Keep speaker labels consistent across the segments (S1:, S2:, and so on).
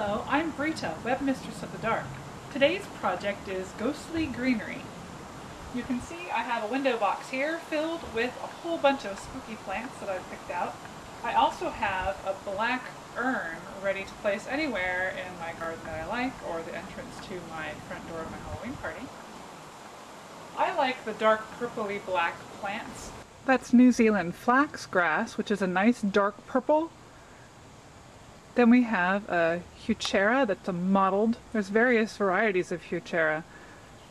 S1: Hello, I'm Brita, Webmistress of the Dark. Today's project is Ghostly Greenery. You can see I have a window box here filled with a whole bunch of spooky plants that I've picked out. I also have a black urn ready to place anywhere in my garden that I like, or the entrance to my front door of my Halloween party. I like the dark purpley black plants. That's New Zealand flax grass, which is a nice dark purple. Then we have a heuchera that's a mottled. There's various varieties of heuchera,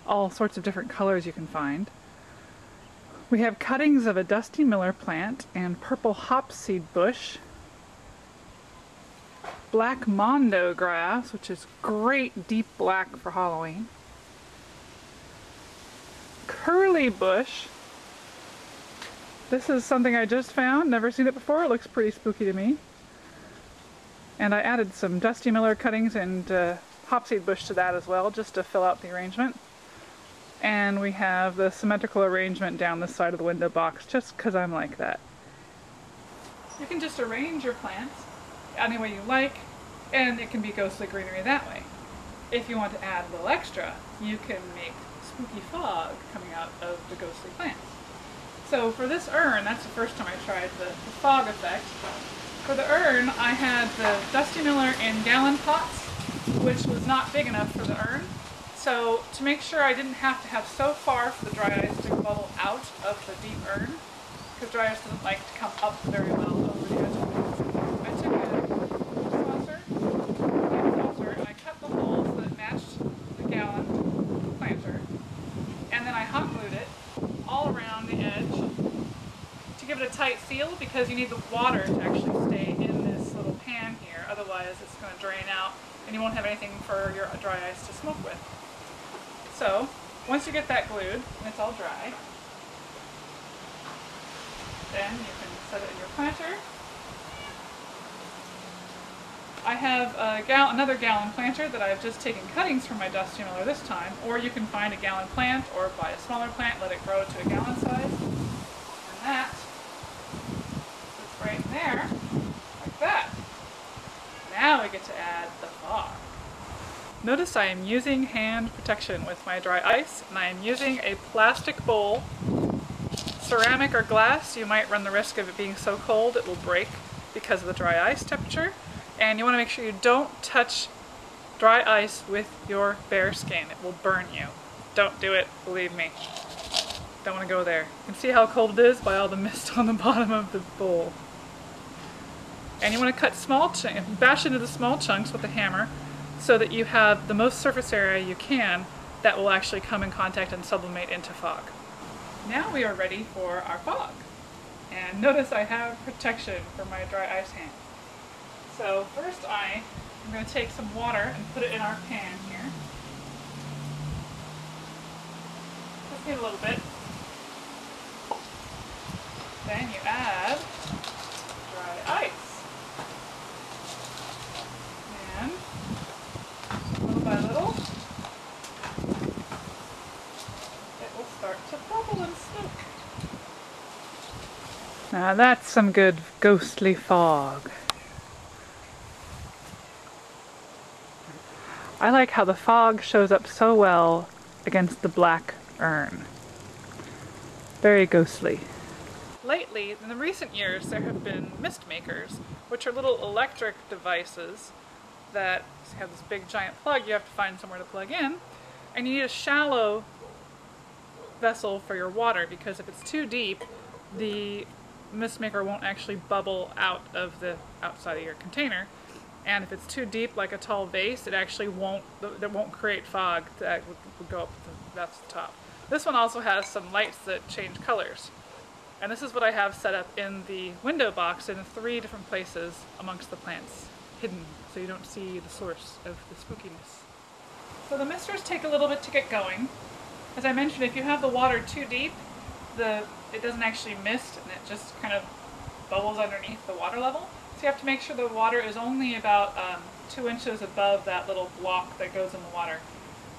S1: all sorts of different colors you can find. We have cuttings of a dusty miller plant and purple hopseed bush. Black mondo grass, which is great deep black for Halloween. Curly bush. This is something I just found, never seen it before. It looks pretty spooky to me. And I added some dusty miller cuttings and hopseed bush to that as well, just to fill out the arrangement. And we have the symmetrical arrangement down the side of the window box, just because I'm like that. You can just arrange your plants any way you like, and it can be ghostly greenery that way. If you want to add a little extra, you can make spooky fog coming out of the ghostly plants. So for this urn, that's the first time I tried the fog effect. For the urn, I had the dusty miller in gallon pots, which was not big enough for the urn. So to make sure I didn't have to have so far for the dry ice to bubble out of the deep urn, because dry ice doesn't like to come up very well over the edge of it, I took a saucer and I cut the holes that matched the gallon planter, and then I hot glued it all around the edge to give it a tight seal, because you need the water to actually stay in this little pan here, otherwise it's going to drain out and you won't have anything for your dry ice to smoke with. So once you get that glued and it's all dry, then you can set it in your planter. I have another gallon planter that I've just taken cuttings from my dusty miller this time, or you can find a gallon plant or buy a smaller plant, let it grow to a gallon size, and that sits right in there, like that. Now we get to add the fog. Notice I am using hand protection with my dry ice, and I am using a plastic bowl. Ceramic or glass, you might run the risk of it being so cold it will break because of the dry ice temperature. And you want to make sure you don't touch dry ice with your bare skin. It will burn you. Don't do it, believe me. Don't want to go there. You can see how cold it is by all the mist on the bottom of the bowl. And you want to cut small chunks, bash into the small chunks with a hammer so that you have the most surface area you can that will actually come in contact and sublimate into fog. Now we are ready for our fog. And notice I have protection for my dry ice hand. So first I'm going to take some water and put it in our pan here. Just need a little bit. Then you add dry ice. And little by little, it will start to bubble and smoke. Now that's some good ghostly fog. I like how the fog shows up so well against the black urn. Very ghostly. Lately, in the recent years, there have been mist makers, which are little electric devices that have this big giant plug you have to find somewhere to plug in, and you need a shallow vessel for your water, because if it's too deep, the mist maker won't actually bubble out of the outside of your container. And if it's too deep, like a tall vase, it actually won't create fog that would go up to that's the top. This one also has some lights that change colors. And this is what I have set up in the window box in 3 different places amongst the plants, hidden, so you don't see the source of the spookiness. So the misters take a little bit to get going. As I mentioned, if you have the water too deep, it doesn't actually mist, and it just kind of bubbles underneath the water level. So you have to make sure the water is only about 2 inches above that little block that goes in the water.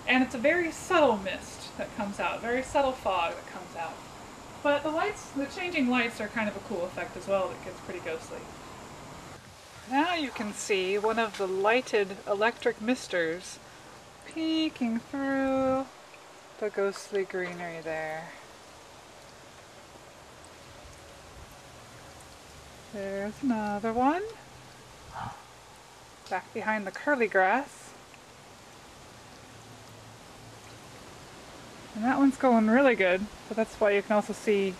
S1: And it's a very subtle mist that comes out, very subtle fog that comes out. But the changing lights are kind of a cool effect as well that gets pretty ghostly. Now you can see one of the lighted electric misters peeking through the ghostly greenery there. There's another one back behind the curly grass. And that one's going really good, but that's why you can also see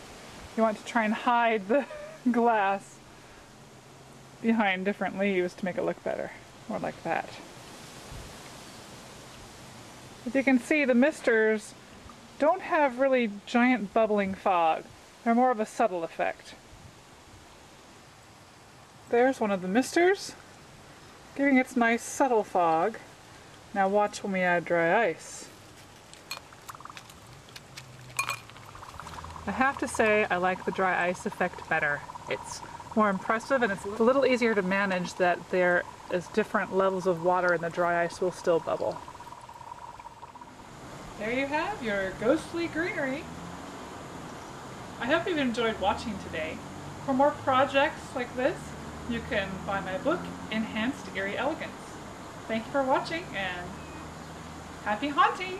S1: you want to try and hide the glass behind different leaves to make it look better, more like that. As you can see, the misters don't have really giant bubbling fog. They're more of a subtle effect. There's one of the misters, giving its nice subtle fog. Now watch when we add dry ice. I have to say I like the dry ice effect better. It's more impressive and it's a little easier to manage that there is different levels of water and the dry ice will still bubble. There you have your ghostly greenery. I hope you've enjoyed watching today. For more projects like this, you can buy my book, Enhanced Eerie Elegance. Thank you for watching and happy haunting!